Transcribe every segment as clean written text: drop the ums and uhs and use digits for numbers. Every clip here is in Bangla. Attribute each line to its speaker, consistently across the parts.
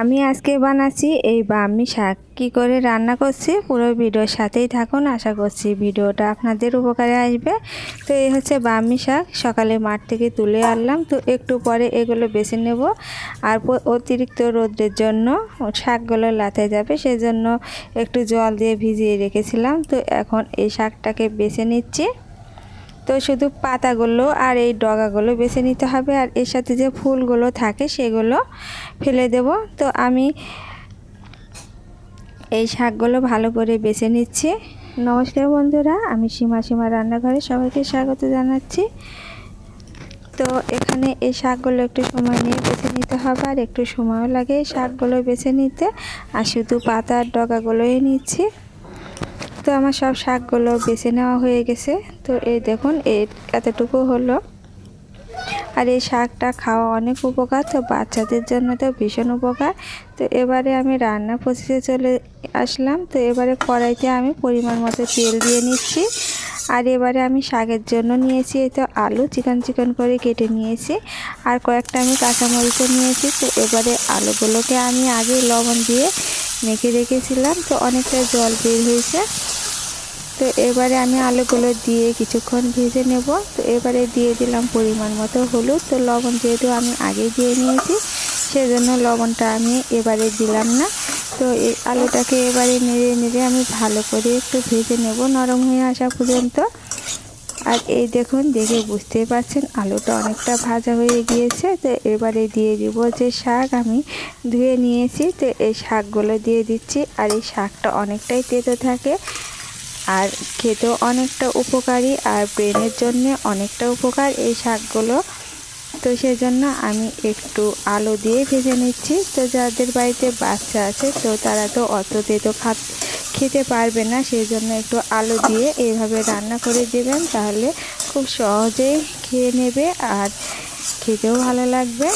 Speaker 1: আমি আজকে বানাচ্ছি এই ব্রাহ্মী শাক। কী করে রান্না করছি পুরো ভিডিওর সাথেই থাকুন, আশা করছি ভিডিওটা আপনাদের উপকারে আসবে। তো এই হচ্ছে ব্রাহ্মী শাক, সকালে মাঠ থেকে তুলে আনলাম। তো একটু পরে এগুলো বেছে নেব। আর অতিরিক্ত রোদ্রের জন্য শাকগুলো লাথে যাবে, সেজন্য একটু জল দিয়ে ভিজিয়ে রেখেছিলাম। তো এখন এই শাকটাকে বেছে নিচ্ছি। তো শুধু পাতাগুলো আর এই ডগাগুলো বেছে নিতে হবে, আর এর সাথে যে ফুলগুলো থাকে সেগুলো ফেলে দেব। তো আমি এই শাকগুলো ভালো করে বেছে নিচ্ছি। নমস্কার বন্ধুরা, আমি সীমা রান্নাঘরে সবাইকে স্বাগত জানাচ্ছি। তো এখানে এই শাকগুলো একটু সময় নিয়ে বেছে নিতে হবে, আর একটু সময়ও লাগে এই শাকগুলো বেছে নিতে। আর শুধু পাতার ডগাগুলোই নিচ্ছি। তো আমার সব শাকগুলো বেছে নেওয়া হয়ে গেছে। তো এই দেখুন এতটুকু হলো। আর এই শাকটা খাওয়া অনেক উপকার, তো বাচ্চাদের জন্য তো ভীষণ উপকার। তো এবারে আমি রান্না প্রসেসে চলে আসলাম। তো এবারে কড়াইতে আমি পরিমাণ মতো তেল দিয়ে নিচ্ছি। আর এবারে আমি শাকের জন্য নিয়েছি এই তো আলু চিকন করে কেটে নিয়েছি, আর কয়েকটা আমি কাঁচামরিচও নিয়েছি। তো এবারে আলুগুলোকে আমি আগে লবণ দিয়ে মেখে রেখেছিলাম, তো অনেকটা জল বের হয়েছে। তো এবারে আমি আলুগুলো দিয়ে কিছুক্ষণ ভেজে নেব। তো এবারে দিয়ে দিলাম পরিমাণ মতো হলুদ। তো লবণ যেহেতু আমি আগে দিয়ে নিয়েছি, সেজন্য লবণটা আমি এবারে দিলাম না। তো এই আলুটাকে এবারে নেড়ে আমি ভালো করে একটু ভেজে নেব নরম হয়ে আসা পর্যন্ত। আর এই দেখুন, দেখে বুঝতেই পারছেন আলুটা অনেকটা ভাজা হয়ে গিয়েছে। তো এবারে দিয়ে দিব যে শাক আমি ধুয়ে নিয়েছি। তো এই শাকগুলো দিয়ে দিচ্ছি। আর এই শাকটা অনেকটাই তেতো থাকে, আর খেতেও অনেকটা উপকারী, আর ব্রেনের জন্য অনেকটা উপকার এই শাকগুলো। তো সেজন্য আমি একটু আলু দিয়ে ভেজে নিচ্ছি। তো যাদের বাড়িতে বাচ্চা আছে, তো তারা তো অত তেতো খেতে পারবে না, সেই জন্য একটু আলু দিয়ে এইভাবে রান্না করে দেবেন, তাহলে খুব সহজেই খেয়ে নেবে আর খেতেও ভালো লাগবে।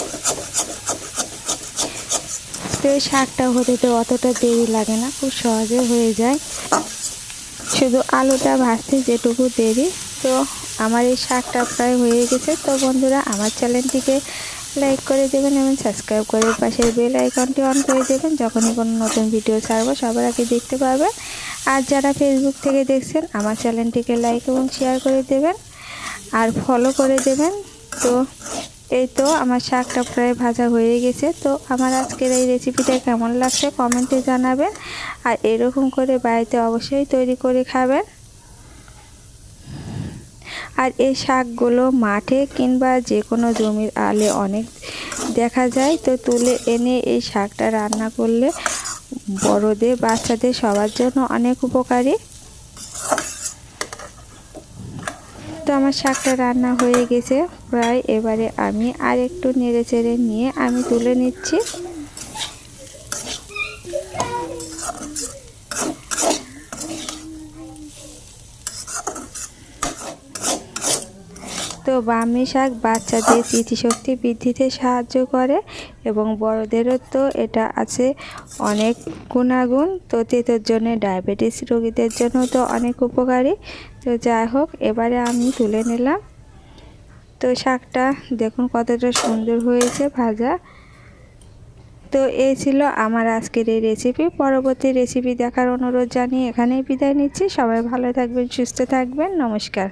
Speaker 1: তো এই শাকটা হতে তো অতটা দেরি লাগে না, খুব সহজে হয়ে যায়, শুধু আলুটা ভাজতে যেটুকু দেরি। তো আমার এই শাকটা প্রায় হয়ে গেছে। তো বন্ধুরা, আমার চ্যানেলটিকে লাইক করে দেবেন এবং সাবস্ক্রাইব করে পাশের বেল আইকনটি অন করে দেবেন। যখনই কোনো নতুন ভিডিও ছাড়বো সবার আগে দেখতে পাবেন। আর যারা ফেসবুক থেকে দেখছেন, আমার চ্যানেলটিকে লাইক এবং শেয়ার করে দেবেন আর ফলো করে দেবেন। তো এই তো আমার শাকটা প্রায় ভাজা হয়ে গেছে। তো আমার আজকের এই রেসিপিটা কেমন লাগছে কমেন্টে জানাবেন, আর এরকম করে বাড়িতে অবশ্যই তৈরি করে খাবেন। আর এই শাকগুলো মাঠে কিংবা যে কোনো জমির আলে অনেক দেখা যায়। তো তুলে এনে এই শাকটা রান্না করলে বড়দের বাচ্চাদের সবার জন্য অনেক উপকারী। তো আমার শাকটা রান্না হয়ে গেছে প্রায়। এবারে আমি আর একটু নেড়ে চেড়ে নিয়ে আমি তুলে নিচ্ছি। তো ব্রাহ্মী শাক বাচ্চাদের স্মৃতিশক্তি বৃদ্ধিতে সাহায্য করে, এবং বড়দেরও তো এটা আছে অনেক গুণাগুণ। তো তেতোর জন্য, ডায়াবেটিস রোগীদের জন্য তো অনেক উপকারী। তো যাই হোক, এবারে আমি তুলে নিলাম। তো শাকটা দেখুন কতটা সুন্দর হয়েছে ভাজা। তো এই ছিল আমার আজকের এই রেসিপি। পরবর্তী রেসিপি দেখার অনুরোধ জানিয়ে এখানেই বিদায় নিচ্ছি। সবাই ভালো থাকবেন, সুস্থ থাকবেন। নমস্কার।